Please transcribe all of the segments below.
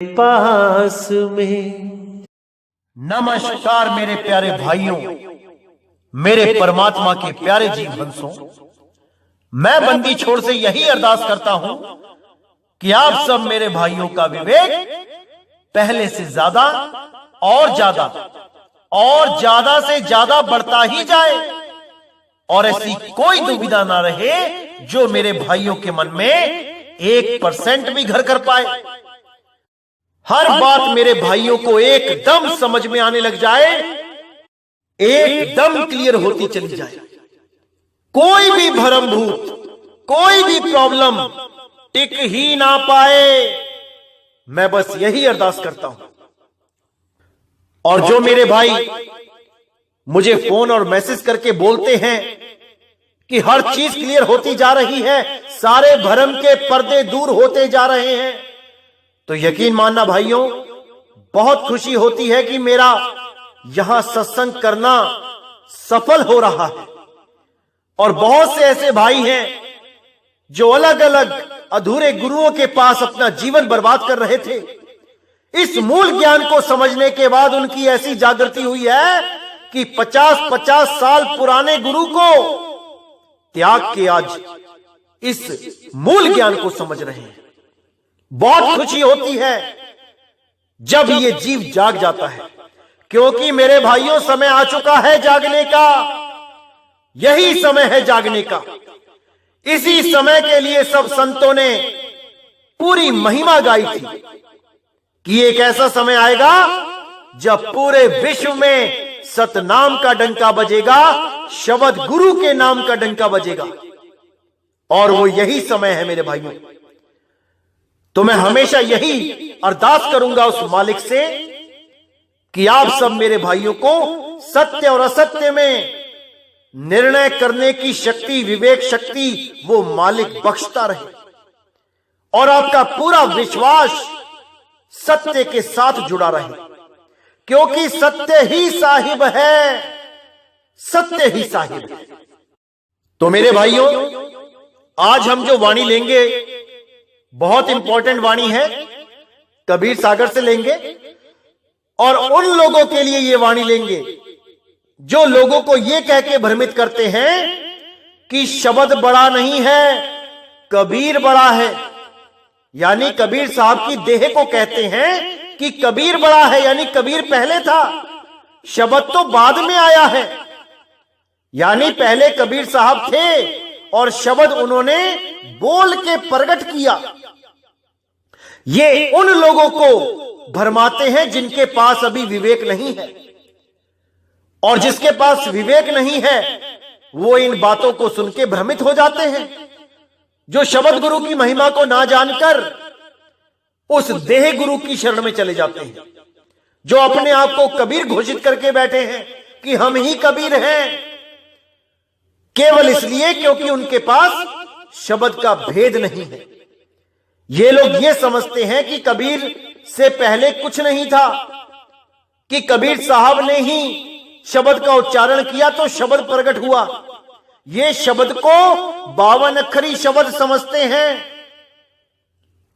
पास में। नमस्कार मेरे प्यारे भाइयों, मेरे परमात्मा के प्यारे जीव हंसों, मैं बंदी छोड़ से यही अरदास करता हूं कि आप सब मेरे भाइयों का विवेक पहले से ज्यादा और ज्यादा से ज्यादा बढ़ता ही जाए और ऐसी कोई दुविधा ना रहे जो मेरे भाइयों के मन में 1% भी घर कर पाए। हर बात मेरे भाइयों को एकदम समझ में आने लग जाए, एकदम क्लियर होती चली जाए। कोई भी भरमभूत, कोई भी प्रॉब्लम टिक ही ना पाए। मैं बस यही अरदास करता हूं। और जो मेरे भाई मुझे फोन और मैसेज करके बोलते हैं कि हर चीज क्लियर होती जा रही है, सारे भरम के पर्दे दूर होते जा रहे हैं, तो यकीन मानना भाइयों, बहुत खुशी होती है कि मेरा यहां सत्संग करना सफल हो रहा है। और बहुत से ऐसे भाई हैं जो अलग अलग अधूरे गुरुओं के पास अपना जीवन बर्बाद कर रहे थे। इस मूल ज्ञान को समझने के बाद उनकी ऐसी जागृति हुई है कि 50-50 साल पुराने गुरु को त्याग के आज इस मूल ज्ञान को समझ रहे हैं। बहुत खुशी होती है जब ये जीव जाग जाता है, क्योंकि मेरे भाइयों समय आ चुका है जागने का। यही समय है जागने का। इसी समय के लिए सब संतों ने पूरी महिमा गाई थी कि एक ऐसा समय आएगा जब पूरे विश्व में सतनाम का डंका बजेगा, शब्द गुरु के नाम का डंका बजेगा। और वो यही समय है मेरे भाइयों। तो मैं हमेशा यही अरदास करूंगा उस मालिक से कि आप सब मेरे भाइयों को सत्य और असत्य में निर्णय करने की शक्ति, विवेक शक्ति वो मालिक बख्शता रहे और आपका पूरा विश्वास सत्य के साथ जुड़ा रहे, क्योंकि सत्य ही साहिब है, सत्य ही साहिब है। तो मेरे भाइयों, आज हम जो वाणी लेंगे बहुत इंपॉर्टेंट वाणी है, कबीर सागर से लेंगे। और उन लोगों के लिए ये वाणी लेंगे जो लोगों को ये कह के भ्रमित करते हैं कि शब्द बड़ा नहीं है, कबीर बड़ा है। यानी कबीर साहब की देह को कहते हैं कि कबीर बड़ा है, यानी कबीर पहले था, शब्द तो बाद में आया है। यानी पहले कबीर साहब थे और शब्द उन्होंने बोल के प्रकट किया। ये उन लोगों को भरमाते हैं जिनके पास अभी विवेक नहीं है, और जिसके पास विवेक नहीं है वो इन बातों को सुन के भ्रमित हो जाते हैं, जो शब्द गुरु की महिमा को ना जानकर उस देह गुरु की शरण में चले जाते हैं, जो अपने आप को कबीर घोषित करके बैठे हैं कि हम ही कबीर हैं, केवल इसलिए क्योंकि उनके पास शब्द का भेद नहीं है। ये लोग ये समझते हैं कि कबीर से पहले कुछ नहीं था, कि कबीर साहब ने ही शब्द का उच्चारण किया तो शब्द प्रकट हुआ। ये शब्द को 52 अक्षरी शब्द समझते हैं।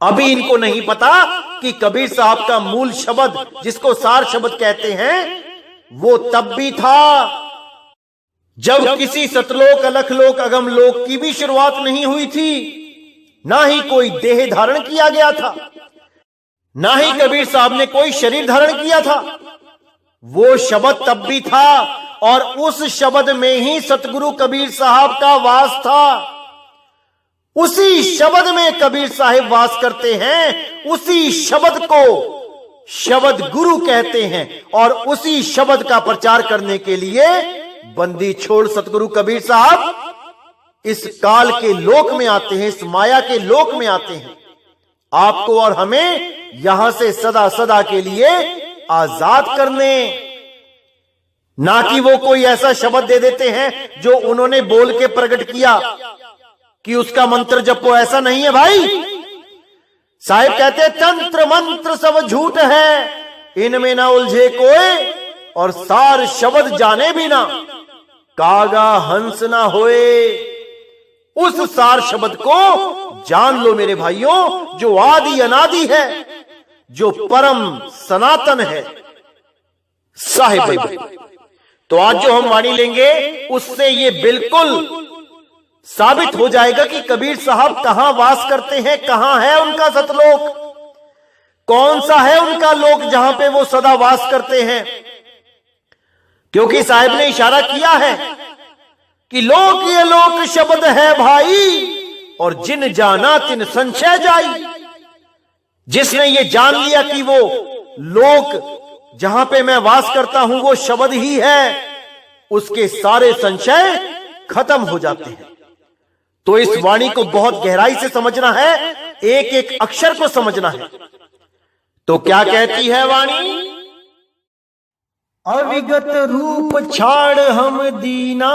अभी इनको नहीं पता कि कबीर साहब का मूल शब्द, जिसको सार शब्द कहते हैं, वो तब भी था जब किसी सतलोक, अलखलोक, अगम लोक की भी शुरुआत नहीं हुई थी, ना ही कोई देह धारण किया गया था, ना ही कबीर साहब ने कोई शरीर धारण किया था। वो शब्द तब भी था और उस शब्द में ही सतगुरु कबीर साहब का वास था। उसी शब्द में कबीर साहब वास करते हैं, उसी शब्द को शब्द गुरु कहते हैं, और उसी शब्द का प्रचार करने के लिए बंदी छोड़ सतगुरु कबीर साहब इस काल के लोक में आते हैं, इस माया के लोक में आते हैं, आपको और हमें यहां से सदा सदा के लिए आजाद करने। ना कि वो कोई ऐसा शब्द दे देते हैं जो उन्होंने बोल के प्रकट किया कि उसका मंत्र जपो, ऐसा नहीं है भाई। साहिब कहते तंत्र मंत्र सब झूठ है, इनमें ना उलझे कोई, और सार शब्द जाने भी ना, कागा हंस ना होए। उस सार शब्द को जान लो मेरे भाइयों, जो आदि अनादि है, जो परम सनातन है साहिब। तो आज जो हम वाणी लेंगे उससे ये बिल्कुल साबित हो जाएगा कि कबीर साहब कहां वास करते हैं, कहां है उनका सतलोक, कौन सा है उनका लोक जहां पे वो सदा वास करते हैं। क्योंकि साहिब ने इशारा किया है कि लोक ये लोक शब्द है भाई, और जिन जाना तिन संशय जाई। जिसने ये जान लिया कि वो लोक जहां पे मैं वास करता हूं वो शब्द ही है, उसके सारे संशय खत्म हो जाते हैं। तो इस वाणी को बहुत गहराई से समझना है, एक एक अक्षर को समझना है। तो क्या कहती है वाणी? अविगत रूप छाड़ हम दीना,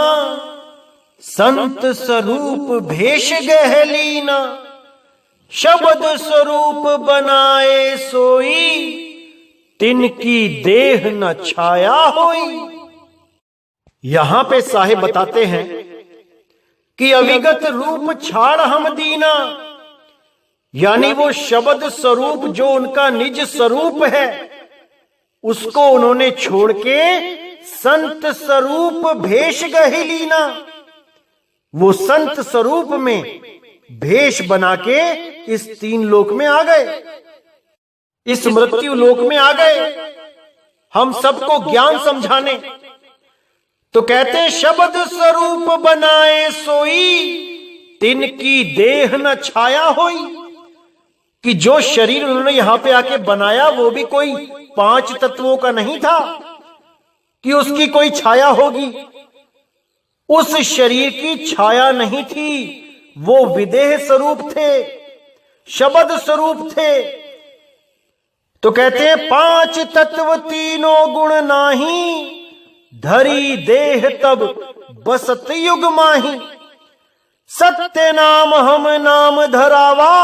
संत स्वरूप भेष गहलीना, शब्द स्वरूप बनाए सोई, तिनकी देह न छाया होई। यहां पे साहिब बताते हैं कि अविगत रूप छाड़ हम दीना, यानी वो शब्द स्वरूप जो उनका निज स्वरूप है उसको उन्होंने छोड़ के संत स्वरूप भेष गहलीना, वो संत स्वरूप में भेष बना के इस तीन लोक में आ गए, इस मृत्यु लोक में आ गए हम सबको ज्ञान समझाने। तो कहते हैं शब्द स्वरूप बनाए सोई, तिनकी देह न छाया होई, कि जो शरीर उन्होंने यहां पे आके बनाया वो भी कोई 5 तत्वों का नहीं था कि उसकी कोई छाया होगी। उस शरीर की छाया नहीं थी, वो विदेह स्वरूप थे, शब्द स्वरूप थे। तो कहते हैं 5 तत्व तीनों गुण नाही, धरी देह तब बसत युग माही, सत्य नाम हम नाम धरावा,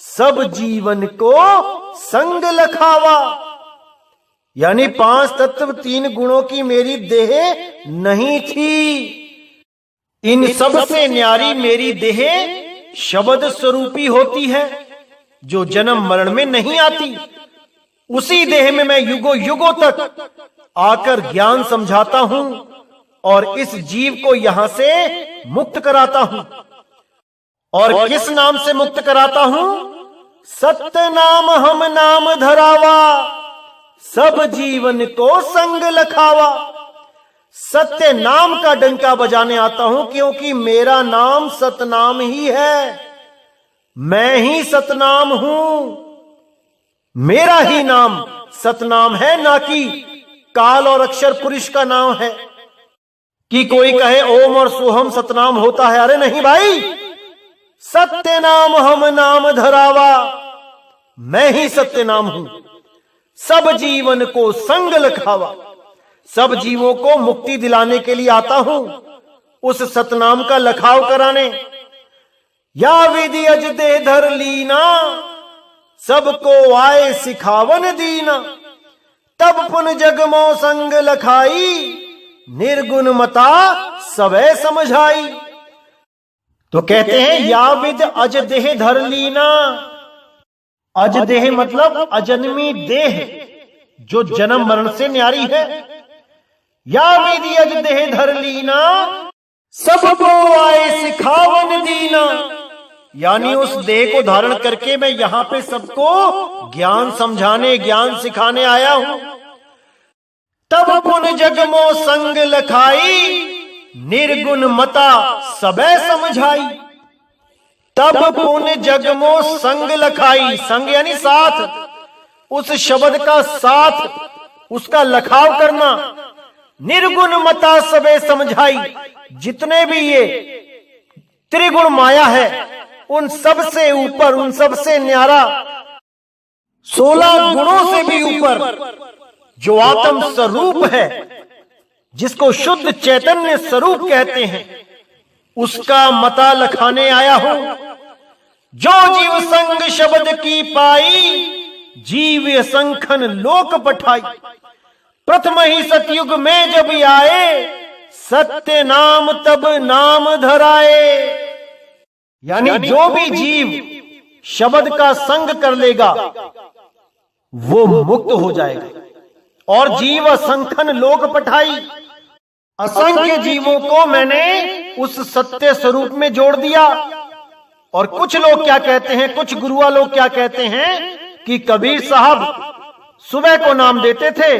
सब जीवन को संग लखावा। यानी 5 तत्व 3 गुणों की मेरी देह नहीं थी, इन सब से न्यारी मेरी देह शब्द स्वरूपी होती है जो जन्म मरण में नहीं आती। उसी देह में मैं युगों युगों तक आकर ज्ञान समझाता हूं और इस जीव को यहां से मुक्त कराता हूं। और किस नाम से मुक्त कराता हूं? सत्य नाम हम नाम धरावा, सब जीवन को संग लखावा। सत्य नाम का डंका बजाने आता हूं क्योंकि मेरा नाम सतनाम ही है, मैं ही सतनाम हूं, मेरा ही नाम सतनाम है, ना कि काल और अक्षर पुरुष का नाम है। कि कोई कहे ओम और सोहम सतनाम होता है, अरे नहीं भाई, सत्य नाम हम नाम धरावा, मैं ही सत्य नाम हूं, सब जीवन को संग लखावा। सब जीवों को मुक्ति दिलाने के लिए आता हूं, उस सतनाम का लखाव कराने। या विधि अज दे धर लीना, सबको आए सिखावन दीना, तब पुन जगमो संग लखाई, निर्गुण मता सबे समझाई। तो कहते हैं या विद अज देह धर लीना। अज देह मतलब अजन्मी देह जो जन्म मरण से न्यारी है। या विधि अज देह धर लीना, सबको आए सिखावन दीना, यानी उस देह को धारण करके मैं यहां पे सबको ज्ञान समझाने ज्ञान सिखाने आया हूं। तब पुन जगमो संग लखाई, निर्गुण मता सबे समझाई। तब पुन जगमो संग लखाई, संग यानी साथ, उस शब्द का साथ, उसका लखाव करना। निर्गुण मता सबे समझाई, जितने भी ये त्रिगुण माया है उन सब से ऊपर, उन सब से न्यारा, 16 गुणों से भी ऊपर जो आत्म स्वरूप है, जिसको शुद्ध चैतन्य स्वरूप कहते हैं, उसका मता लखाने आया हूं। जो जीव संग शब्द की पाई, जीव संखन लोक पठाई। प्रथम ही सतयुग में जब आए, सत्य नाम तब नाम धराए। यानी जो भी जीव शब्द का संग कर लेगा, वो मुक्त हो जाएगा। और जीव असंख्यन लोक पठाई, असंख्य जीवों को मैंने उस सत्य स्वरूप में जोड़ दिया। और कुछ लोग क्या कहते हैं, कुछ गुरुआ लोग क्या कहते हैं कि कबीर साहब सुबह को नाम देते थे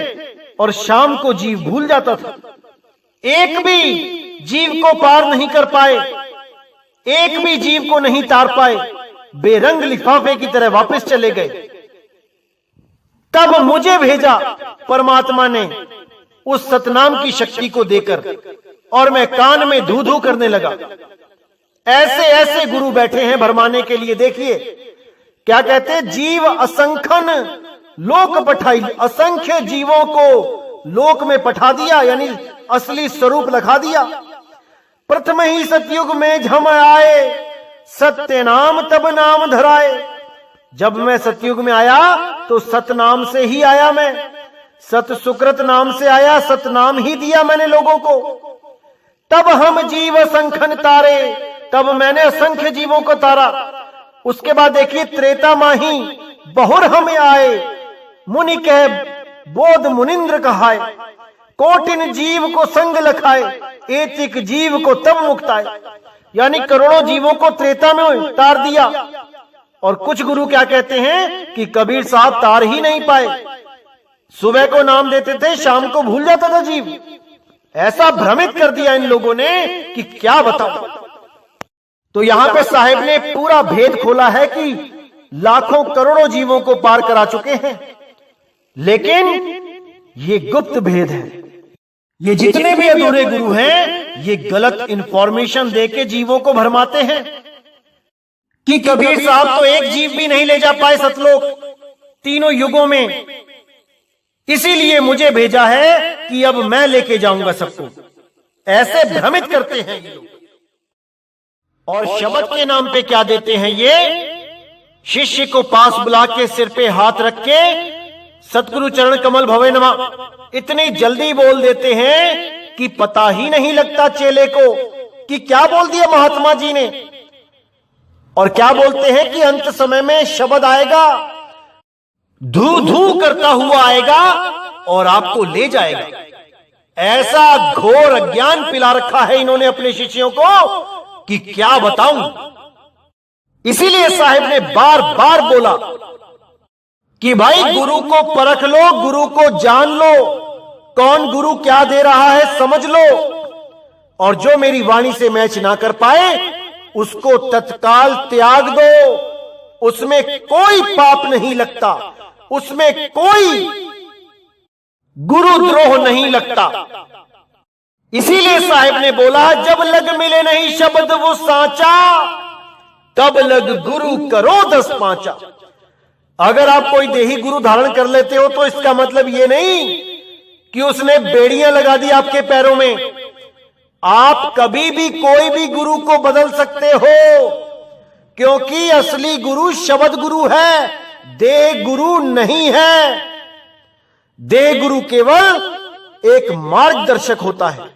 और शाम को जीव भूल जाता था। एक भी जीव को पार नहीं कर पाए, एक भी जीव को नहीं तार पाए, बेरंग लिफाफे की तरह वापस चले गए। तब मुझे भेजा परमात्मा ने उस सतनाम की शक्ति को देकर, और मैं कान में धू धू करने लगा। ऐसे ऐसे गुरु बैठे हैं भरमाने के लिए। देखिए क्या कहते हैं, जीव असंख्यन लोक पठाई, असंख्य जीवों को लोक में पठा दिया, यानी असली स्वरूप लखा दिया। प्रथम ही सतयुग में झम आए, सत्य नाम तब नाम धराए। जब मैं सतयुग में आया तो सतनाम से ही आया, मैं सत सुकृत नाम से आया, सतनाम ही दिया मैंने लोगों को। तब हम जीव असंख्यन तारे, तब मैंने असंख्य जीवों को तारा। उसके बाद देखिए, त्रेता माही बहुर हमें आए, मुनि कह बोध मुनिंद्र कहाए। कोटिन जीव को संग लखाए, एतिक जीव को तब मुक्ताए। यानी करोड़ों जीवों को त्रेता में तार दिया। और कुछ गुरु क्या कहते हैं कि कबीर साहब तार ही नहीं पाए, सुबह को नाम देते थे, शाम को भूल जाता था जीव। ऐसा भ्रमित कर दिया इन लोगों ने कि क्या बताऊं। तो यहां पे साहेब ने पूरा भेद खोला है कि लाखों करोड़ों जीवों को पार करा चुके हैं, लेकिन ये गुप्त भेद है। ये जितने भी अधूरे गुरु हैं, ये गलत इंफॉर्मेशन देके जीवों को भरमाते हैं कि कबीर साहब तो एक जीव भी नहीं ले जा पाए सतलोक तीनों युगों में, इसीलिए मुझे भेजा है कि अब मैं लेके जाऊंगा सबको। ऐसे भ्रमित करते हैं ये लोग। और शब्द के नाम पे क्या देते हैं ये, शिष्य को पास बुला के सिर पे हाथ रख के सतगुरु चरण कमल भवे नमः इतनी जल्दी बोल देते हैं कि पता ही नहीं लगता चेले को कि क्या बोल दिया महात्मा जी ने। और क्या बोलते हैं कि अंत समय में शब्द आएगा, धू धू करता हुआ आएगा और आपको ले जाएगा। ऐसा घोर अज्ञान पिला रखा है इन्होंने अपने शिष्यों को कि क्या बताऊं। इसीलिए साहिब ने बार बार बोला कि भाई गुरु को परख लो, गुरु को जान लो, कौन गुरु क्या दे रहा है समझ लो। और जो मेरी वाणी से मैच ना कर पाए उसको तत्काल त्याग दो। उसमें कोई पाप नहीं लगता, उसमें कोई गुरुद्रोह नहीं लगता। इसीलिए साहिब ने बोला, जब लग मिले नहीं शब्द वो सांचा, तब लग गुरु करो 10 पांचा। अगर आप कोई देही गुरु धारण कर लेते हो तो इसका मतलब ये नहीं कि उसने बेड़ियां लगा दी आपके पैरों में। आप कभी भी कोई भी गुरु को बदल सकते हो, क्योंकि असली गुरु शब्द गुरु है, देह गुरु नहीं है। देह गुरु केवल एक मार्गदर्शक होता है।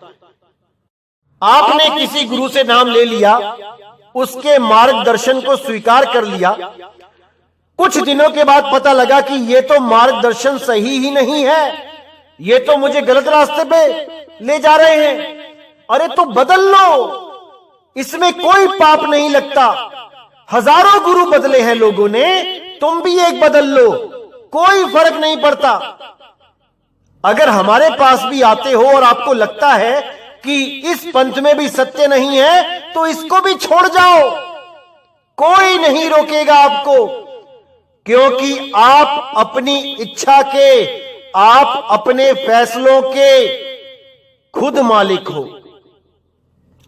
आपने किसी गुरु से नाम ले लिया, उसके मार्गदर्शन को स्वीकार कर लिया, कुछ दिनों के बाद पता लगा कि ये तो मार्गदर्शन सही ही नहीं है, ये तो मुझे गलत रास्ते पे ले जा रहे हैं। अरे तो बदल लो, इसमें कोई पाप नहीं लगता। हजारों गुरु बदले हैं लोगों ने, तुम भी एक बदल लो, कोई फर्क नहीं पड़ता। अगर हमारे पास भी आते हो और आपको लगता है कि इस पंथ में भी सत्य नहीं है तो इसको भी छोड़ जाओ, कोई नहीं रोकेगा आपको, क्योंकि आप अपनी इच्छा के, आप अपने फैसलों के खुद मालिक हो।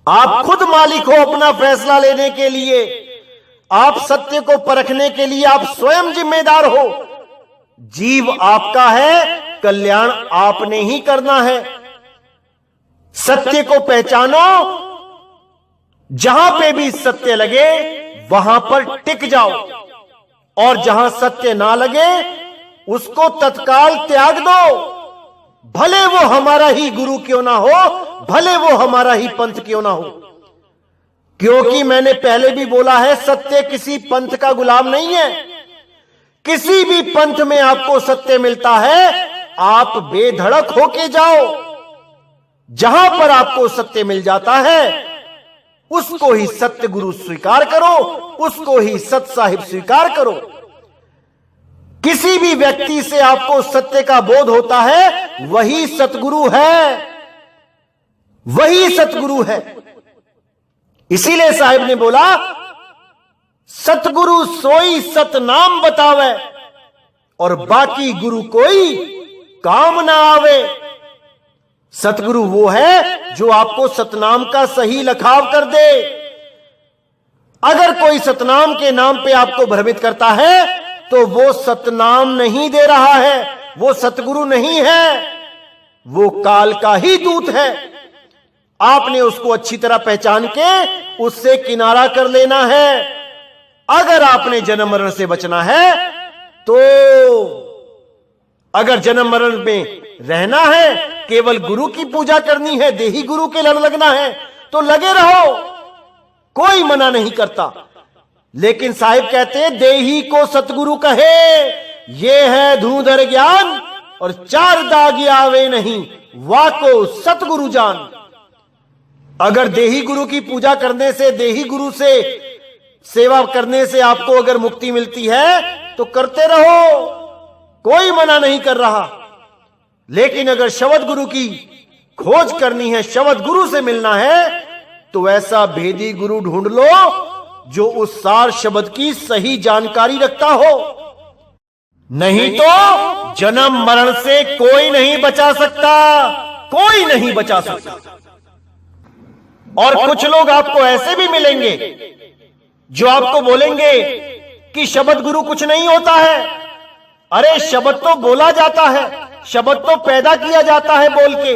आप खुद मालिक हो अपना फैसला लेने के लिए, आप सत्य को परखने के लिए आप स्वयं जिम्मेदार हो। जीव आपका है, कल्याण आपने ही करना है। सत्य को पहचानो, जहां पे भी सत्य लगे वहां पर टिक जाओ, और जहां सत्य ना लगे उसको तत्काल त्याग दो। भले वो हमारा ही गुरु क्यों ना हो, भले वो हमारा ही पंथ क्यों ना हो। क्योंकि मैंने पहले भी बोला है, सत्य किसी पंथ का गुलाम नहीं है। किसी भी पंथ में आपको सत्य मिलता है, आप बेधड़क होके जाओ। जहां पर आपको सत्य मिल जाता है उसको ही सत्य गुरु स्वीकार करो, उसको ही सत साहिब स्वीकार करो। किसी भी व्यक्ति से आपको सत्य का बोध होता है, वही सतगुरु है, वही सतगुरु है। इसीलिए साहिब ने बोला, सतगुरु सोई सतनाम बतावे और बाकी गुरु कोई काम ना आवे। सतगुरु वो है जो आपको सतनाम का सही लखाव कर दे। अगर कोई सतनाम के नाम पे आपको भ्रमित करता है तो वो सतनाम नहीं दे रहा है, वो सतगुरु नहीं है, वो काल का ही दूत है। आपने उसको अच्छी तरह पहचान के उससे किनारा कर लेना है। अगर आपने जन्म मरण से बचना है तो अगर जन्म मरण में रहना है, केवल गुरु की पूजा करनी है, देही गुरु के लड़ लगना है तो लगे रहो, कोई मना नहीं करता। लेकिन साहिब कहते हैं, देही को सतगुरु कहे, ये है धूधर ज्ञान और चार दाग आवे नहीं, वाको सतगुरु जान। अगर देही गुरु की पूजा करने से, देही गुरु से सेवा करने से आपको अगर मुक्ति मिलती है तो करते रहो, कोई मना नहीं कर रहा। लेकिन अगर शब्द गुरु की खोज करनी है, शब्द गुरु से मिलना है, तो ऐसा भेदी गुरु ढूंढ लो जो उस सार शब्द की सही जानकारी रखता हो। नहीं तो जन्म मरण से कोई नहीं बचा सकता, कोई नहीं बचा सकता। और कुछ लोग आपको ऐसे भी मिलेंगे जो आपको बोलेंगे कि शब्द गुरु कुछ नहीं होता है। अरे शब्द तो बोला जाता है, शब्द तो पैदा किया जाता है बोल के।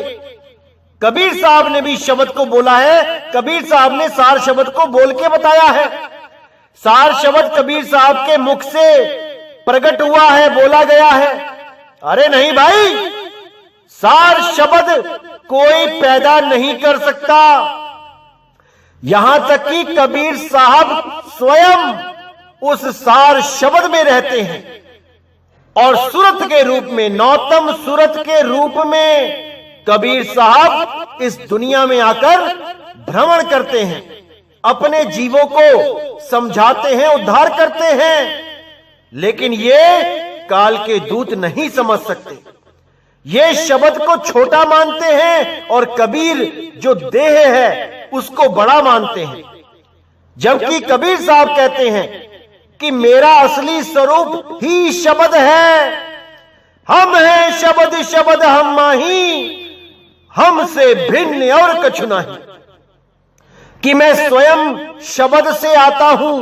कबीर साहब ने भी शब्द को बोला है, कबीर साहब ने सार शब्द को बोल के बताया है। सार शब्द कबीर साहब के मुख से प्रकट हुआ है, बोला गया है। अरे नहीं भाई, सार शब्द कोई पैदा नहीं कर सकता। यहां तक कि कबीर साहब स्वयं उस सार शब्द में रहते हैं और सूरत के रूप में, नौतम सूरत के रूप में कबीर साहब इस दुनिया में आकर भ्रमण करते हैं, अपने जीवों को समझाते हैं, उद्धार करते हैं। लेकिन ये काल के दूत नहीं समझ सकते, ये शब्द को छोटा मानते हैं और कबीर जो देह है उसको बड़ा मानते हैं। जबकि कबीर साहब कहते हैं कि मेरा असली स्वरूप ही शब्द है, हम हैं शब्द, शब्द हम माही, हमसे भिन्न और कछु नहीं। कि मैं स्वयं शब्द से आता हूं,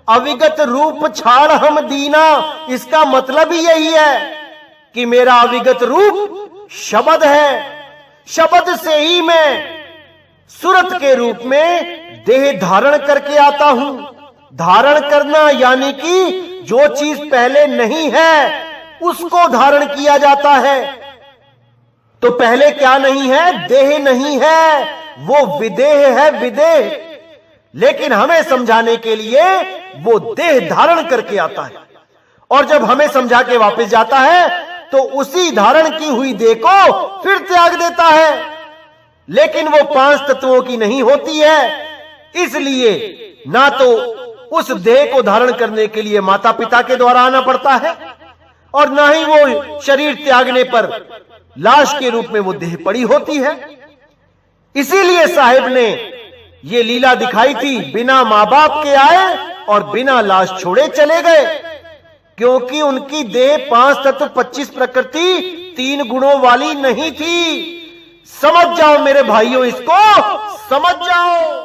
अविगत रूप छाड़ हम दीना। इसका मतलब ही यही है कि मेरा अविगत रूप शब्द है, शब्द से ही मैं सूरत के रूप में देह धारण करके आता हूं। धारण करना यानी कि जो चीज पहले नहीं है उसको धारण किया जाता है। तो पहले क्या नहीं है? देह नहीं है, वो विदेह है, विदेह। लेकिन हमें समझाने के लिए वो देह धारण करके आता है और जब हमें समझा के वापस जाता है तो उसी धारण की हुई देह को फिर त्याग देता है। लेकिन वो 5 तत्वों की नहीं होती है, इसलिए ना तो उस देह को धारण करने के लिए माता पिता के द्वारा आना पड़ता है और ना ही वो शरीर त्यागने पर लाश के रूप में वो देह पड़ी होती है। इसीलिए साहिब ने ये लीला दिखाई थी, बिना मां बाप के आए और बिना लाश छोड़े चले गए, क्योंकि उनकी देह 5 तत्व 25 प्रकृति 3 गुणों वाली नहीं थी। समझ जाओ मेरे भाइयों, इसको समझ जाओ।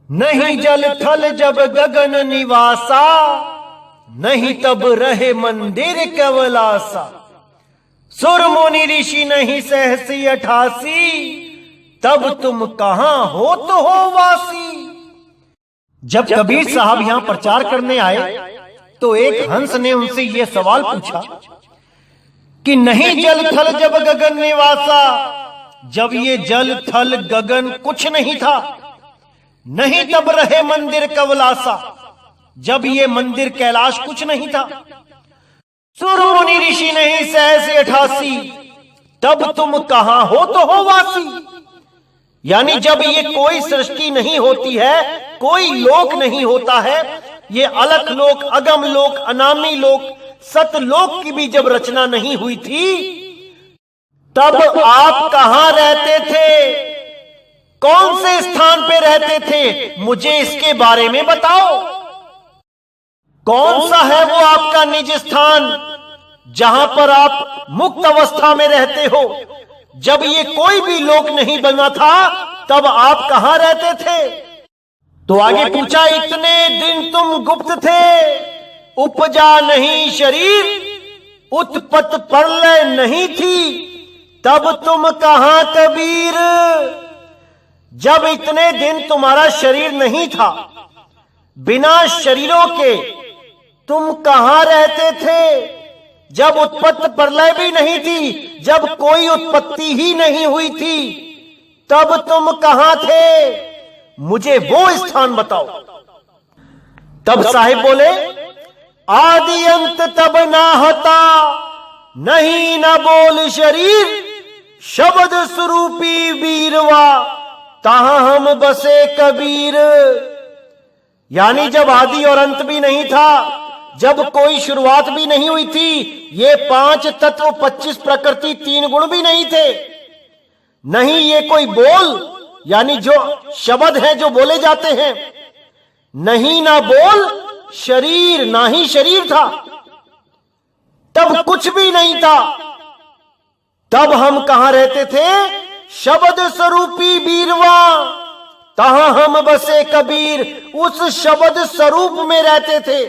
नहीं जल थल जब गगन निवासा, नहीं तब रहे मंदिर केवलासा। सुर मुनि ऋषि नहीं सहसी 88, तब तुम कहां हो तो हो वासी। जब कबीर साहब यहां प्रचार करने आए तो एक हंस ने उनसे यह सवाल पूछा कि नहीं जल थल जब गगन निवासा, जब ये जल थल गगन कुछ नहीं था, नहीं तब रहे मंदिर कवलासा। जब ये मंदिर कैलाश कुछ नहीं था, सुर मुनि ऋषि नहीं सहस 88, तब तुम कहां हो तो हो वासी। यानी जब ये कोई सृष्टि नहीं होती है, कोई लोक नहीं होता है, ये अलख लोक, अगम लोक, अनामी लोक, सतलोक की भी जब रचना नहीं हुई थी, तब आप कहां रहते थे? कौन से स्थान पे रहते थे? मुझे इसके बारे में बताओ। कौन सा है वो आपका निज स्थान जहां पर आप मुक्त अवस्था में रहते हो? जब ये कोई भी लोक नहीं बना था, तब आप कहां रहते थे? तो आगे पूछा, इतने दिन तुम गुप्त थे, उपजा नहीं शरीर, उत्पत्त प्रलय नहीं थी, तब तुम कहां कबीर? जब इतने दिन तुम्हारा शरीर नहीं था, बिना शरीरों के तुम कहां रहते थे? जब उत्पत्ति प्रलय भी नहीं थी, जब कोई उत्पत्ति ही नहीं हुई थी, तब तुम कहां थे? मुझे वो स्थान बताओ। तब साहिब बोले, आदि अंत तब ना होता, नहीं न बोल शरीर, शब्द स्वरूपी वीरवा, तहां हम बसे कबीर। यानी जब आदि और अंत भी नहीं था, जब कोई शुरुआत भी नहीं हुई थी, ये 5 तत्व, 25 प्रकृति, 3 गुण भी नहीं थे, नहीं ये कोई बोल, यानी जो शब्द हैं जो बोले जाते हैं, नहीं ना बोल शरीर, ना ही शरीर था, तब कुछ भी नहीं था। तब हम कहां रहते थे? शब्द स्वरूपी बीरवा, तहां हम बसे कबीर। उस शब्द स्वरूप में रहते थे,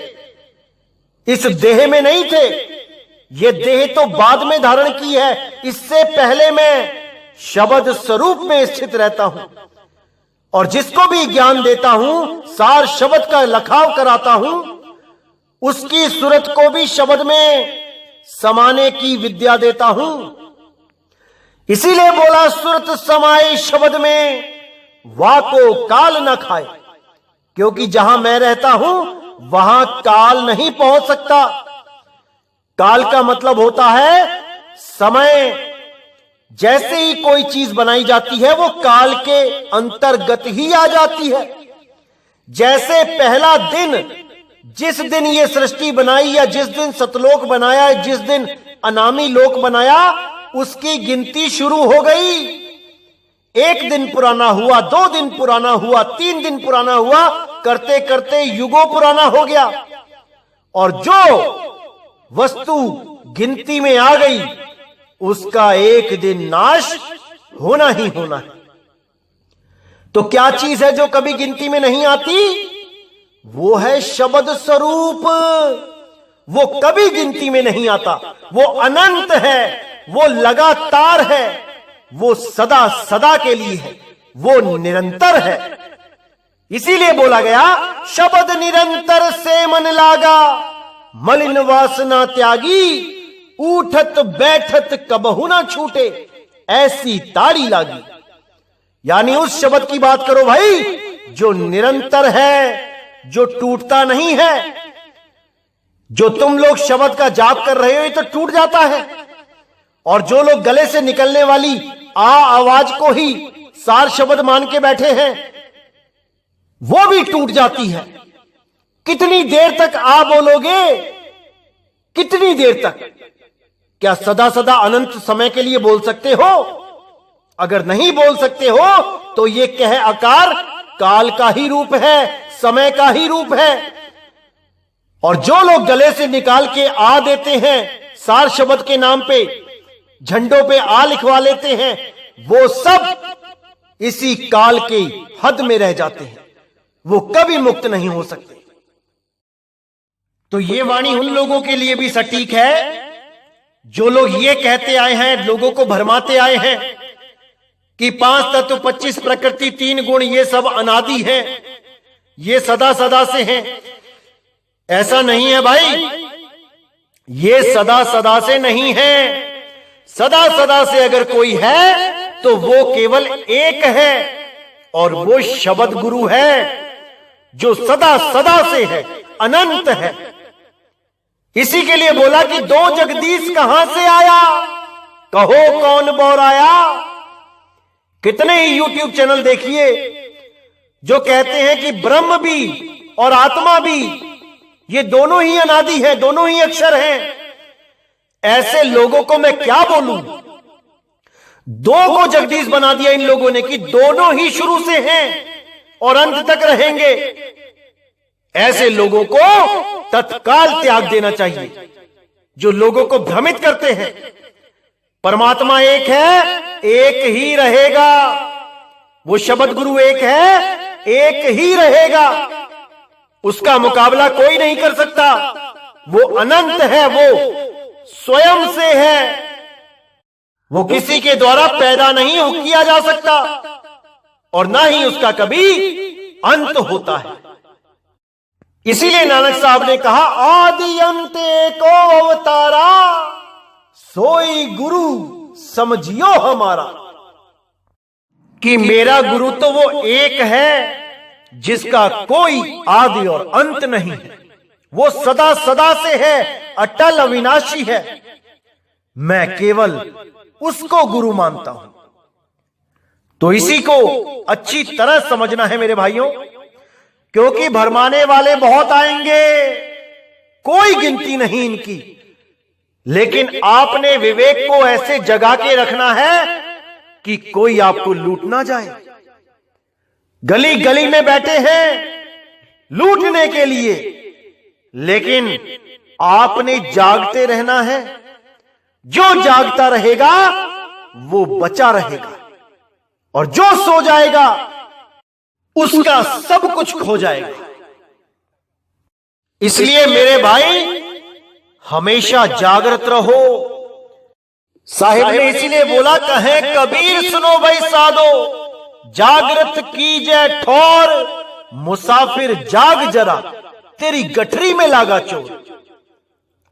इस देह में नहीं थे। ये देह तो बाद में धारण की है, इससे पहले मैं शब्द स्वरूप में स्थित रहता हूं, और जिसको भी ज्ञान देता हूं, सार शब्द का लखाव कराता हूं, उसकी सूरत को भी शब्द में समाने की विद्या देता हूं। इसीलिए बोला, सूरत समाए शब्द में, वाको काल न खाए, क्योंकि जहां मैं रहता हूं वहां काल नहीं पहुंच सकता। काल का मतलब होता है समय। जैसे ही कोई चीज बनाई जाती है, वो काल के अंतर्गत ही आ जाती है। जैसे पहला दिन, जिस दिन ये सृष्टि बनाई, या जिस दिन सतलोक बनाया, जिस दिन अनामी लोक बनाया, उसकी गिनती शुरू हो गई। 1 दिन पुराना हुआ, 2 दिन पुराना हुआ, 3 दिन पुराना हुआ, करते करते युगों पुराना हो गया। और जो वस्तु गिनती में आ गई, उसका एक दिन नाश होना ही होना है। तो क्या चीज है जो कभी गिनती में नहीं आती? वो है शब्द स्वरूप। वो कभी गिनती में नहीं आता, वो अनंत है, वो लगातार है, वो सदा सदा के लिए है, वो निरंतर है। इसीलिए बोला गया, शब्द निरंतर से मन लागा, मलिन वासना त्यागी, उठत बैठत कबहु ना छूटे, ऐसी ताड़ी लागी। यानी उस शब्द की बात करो भाई, जो निरंतर है, जो टूटता नहीं है। जो तुम लोग शब्द का जाप कर रहे हो, ये तो टूट जाता है। और जो लोग गले से निकलने वाली आवाज को ही सार शब्द मान के बैठे हैं, वो भी टूट जाती है। कितनी देर तक आ बोलोगे? कितनी देर तक? क्या सदा सदा अनंत समय के लिए बोल सकते हो? अगर नहीं बोल सकते हो तो ये कह आकार काल का ही रूप है, समय का ही रूप है। और जो लोग गले से निकाल के आ देते हैं, सार शब्द के नाम पे झंडों पे आ लिखवा लेते हैं, वो सब इसी काल के हद में रह जाते हैं, वो कभी मुक्त नहीं हो सकते। तो ये वाणी उन लोगों के लिए भी सटीक है जो लोग ये कहते आए हैं, लोगों को भरमाते आए हैं कि 5 तत्व, 25 प्रकृति, 3 गुण, ये सब अनादि है, ये सदा सदा से हैं। ऐसा नहीं है भाई, ये सदा सदा से नहीं है। सदा सदा से अगर कोई है तो वो केवल एक है, और वो शब्द गुरु है जो सदा सदा से है। अनंत है। इसी के लिए बोला कि दो जगदीश कहां से आया, कहो कौन बोराया। कितने ही यूट्यूब चैनल देखिए जो कहते हैं कि ब्रह्म भी और आत्मा भी ये दोनों ही अनादि है, दोनों ही अक्षर हैं। ऐसे लोगों को मैं क्या बोलूं, दो को जगदीश बना दिया इन लोगों ने कि दोनों ही शुरू से हैं और अंत तक रहेंगे। ऐसे लोगों को तत्काल त्याग देना चाहिए जो लोगों को भ्रमित करते हैं। परमात्मा एक है, एक ही रहेगा। वो शब्द गुरु एक है, एक ही रहेगा। उसका मुकाबला कोई नहीं कर सकता। वो अनंत है, वो स्वयं से है, वो किसी के द्वारा पैदा नहीं किया जा सकता और ना ही उसका कभी अंत होता है। इसीलिए नानक साहब ने कहा आदि अंत एको अवतारा, सोई गुरु समझियो हमारा। कि मेरा गुरु तो वो एक है जिसका कोई आदि और अंत नहीं है। वो सदा सदा से है, अटल अविनाशी है। मैं केवल उसको गुरु मानता हूं। तो इसी को अच्छी तरह समझना है मेरे भाइयों, क्योंकि भरमाने वाले बहुत आएंगे, कोई गिनती नहीं इनकी। लेकिन आपने विवेक को ऐसे जगा के रखना है कि कोई आपको लूट ना जाए। गली गली में बैठे हैं लूटने के लिए, लेकिन आपने जागते रहना है। जो जागता रहेगा वो बचा रहेगा और जो सो जाएगा उसका सब कुछ खो जाएगा। इसलिए मेरे भाई हमेशा जागृत रहो। साहिब ने इसीलिए बोला कहे कबीर सुनो भाई साधो, जागृत कीजिए ठौर, मुसाफिर जाग जरा, तेरी गठरी में लागा चोर।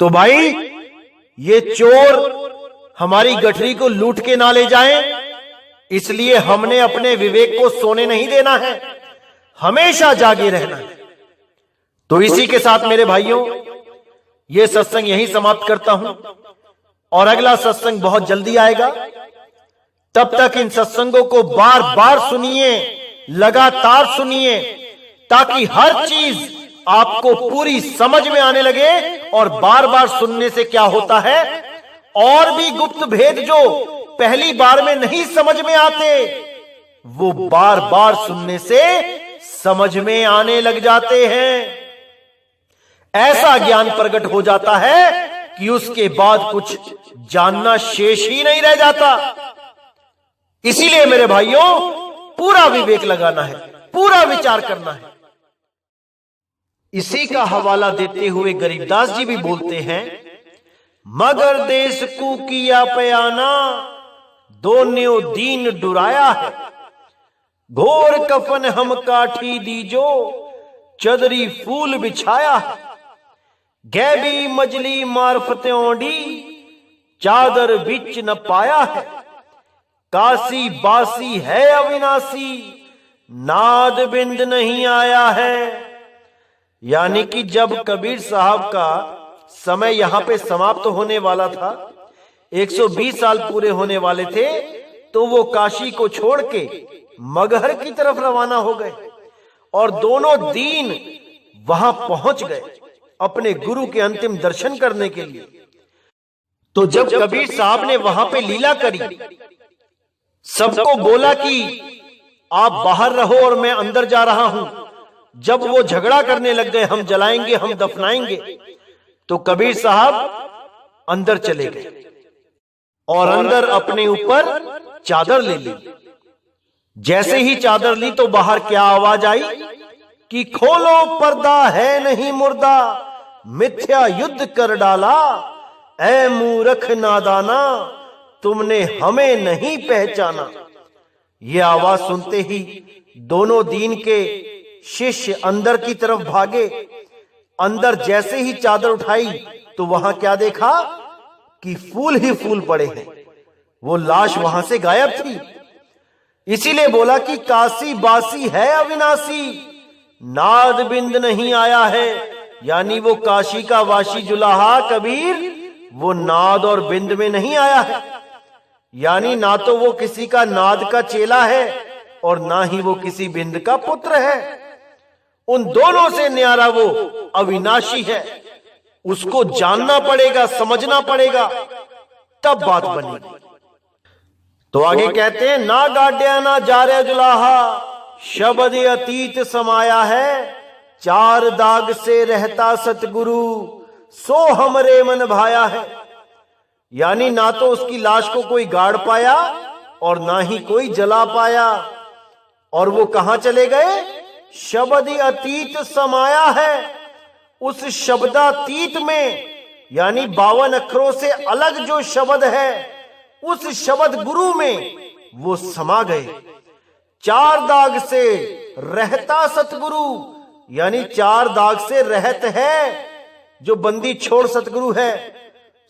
तो भाई ये चोर हमारी गठरी को लूट के ना ले जाएं, इसलिए हमने अपने विवेक को सोने नहीं देना है, हमेशा जागे रहना है। तो इसी के साथ मेरे भाइयों ये सत्संग यहीं समाप्त करता हूं और अगला सत्संग बहुत जल्दी आएगा। तब तक इन सत्संगों को बार बार सुनिए, लगातार सुनिए, ताकि हर चीज आपको पूरी समझ में आने लगे। और बार बार सुनने से क्या होता है, और भी गुप्त भेद जो पहली बार में नहीं समझ में आते वो बार बार सुनने से समझ में आने लग जाते हैं। ऐसा ज्ञान प्रकट हो जाता है कि उसके बाद कुछ जानना शेष ही नहीं रह जाता। इसीलिए मेरे भाइयों पूरा विवेक लगाना है, पूरा विचार करना है। इसी का हवाला देते हुए गरीबदास जी भी बोलते हैं, मगर देश को किया पयाना, दोन्यों दीन डुराया है। घोर कफन हम काठी दीजो, चदरी फूल बिछाया है। गैबी मजली मार्फते ओंडी, चादर बिच न पाया है। काशी बासी है अविनाशी, नाद बिंद नहीं आया है। यानी कि जब कबीर साहब का समय यहां पे समाप्त होने वाला था, 120 साल पूरे होने वाले थे, तो वो काशी को छोड़ के मगहर की तरफ रवाना हो गए और दोनों दीन वहां पहुंच गए अपने गुरु के अंतिम दर्शन करने के लिए। तो जब कबीर साहब ने वहां पे लीला करी, सबको बोला कि आप बाहर रहो और मैं अंदर जा रहा हूं। जब वो झगड़ा करने लग गए, हम जलाएंगे, हम दफनाएंगे, तो कबीर साहब अंदर चले गए और अंदर अपने ऊपर चादर ले ली। जैसे ही चादर ली तो बाहर क्या आवाज आई कि खोलो पर्दा है नहीं मुर्दा, मिथ्या युद्ध कर डाला। ऐ मूर्ख नादाना, तुमने हमें नहीं पहचाना। ये आवाज सुनते ही दोनों दीन के शिष्य अंदर की तरफ भागे। अंदर जैसे ही चादर उठाई तो वहां क्या देखा कि फूल ही फूल पड़े हैं। वो लाश वहां से गायब थी। इसीलिए बोला कि काशी बासी है अविनाशी, नाद बिंद नहीं आया है। यानी वो काशी का वाशी जुलाहा कबीर वो नाद और बिंद में नहीं आया है। यानी ना तो वो किसी का नाद का चेला है और ना ही वो किसी बिंद का पुत्र है। उन दोनों से न्यारा वो अविनाशी है। उसको जानना पड़ेगा, समझना पड़ेगा, तब बात बनेगी। तो आगे कहते हैं, ना गाड्या ना जा रे जुलाहा, शब्द अतीत समाया है। चार दाग से रहता सतगुरु, सो हमरे मन भाया है। यानी ना तो उसकी लाश को कोई गाड़ पाया और ना ही कोई जला पाया। और वो कहां चले गए? शब्द अतीत समाया है। उस शब्दातीत में, यानी 52 अक्षरों से अलग जो शब्द है, उस शब्द गुरु में वो समा गए। चार दाग से रहता सतगुरु, यानी 4 दाग से रहत है जो बंदी छोड़ सतगुरु है।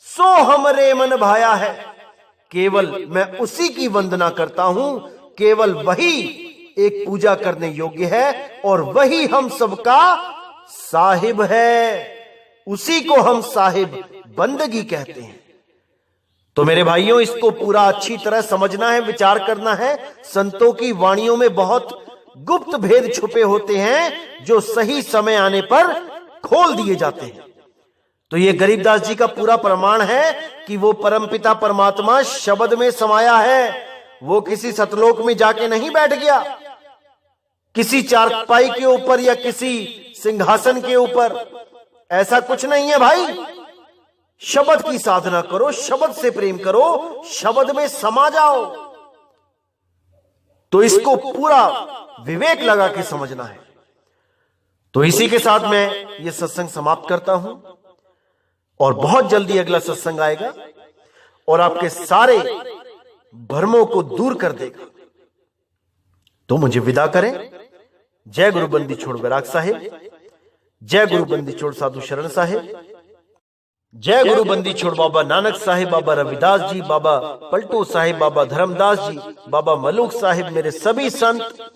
सो हमरे मन भाया है, केवल मैं उसी की वंदना करता हूं। केवल वही एक पूजा करने योग्य है और वही हम सबका साहिब है। उसी को हम साहिब बंदगी कहते हैं। तो मेरे भाइयों, इसको पूरा अच्छी तरह समझना है, विचार करना है। संतों की वाणियों में बहुत गुप्त भेद छुपे होते हैं जो सही समय आने पर खोल दिए जाते हैं। तो ये गरीबदास जी का पूरा प्रमाण है कि वो परमपिता परमात्मा शब्द में समाया है। वो किसी सतलोक में जाके नहीं बैठ गया, किसी चारपाई के ऊपर या किसी सिंहासन के ऊपर। ऐसा कुछ नहीं है भाई। शब्द की साधना करो, शब्द से प्रेम करो, शब्द में समा जाओ। तो इसको पूरा विवेक लगा के समझना है। तो इसी के साथ मैं ये सत्संग समाप्त करता हूं और बहुत जल्दी अगला सत्संग आएगा और आपके सारे भ्रमों को दूर कर देगा। तो मुझे विदा करें। जय गुरु बंदी छोड़ बैराग साहिब, जय गुरु बंदी छोड़ साधु शरण साहिब, जय गुरु बंदी छोड़ बाबा नानक साहिब, बाबा रविदास जी, बाबा पलटू साहिब, बाबा धर्मदास जी, बाबा मलूक साहिब, मेरे सभी संत।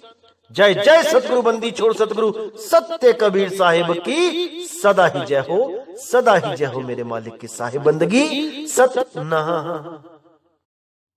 जय जय सतगुरु बंदी छोड़ सतगुरु सत्य कबीर साहिब की सदा ही जय हो, सदा ही जय हो। मेरे मालिक की साहिब बंदगी सत ना।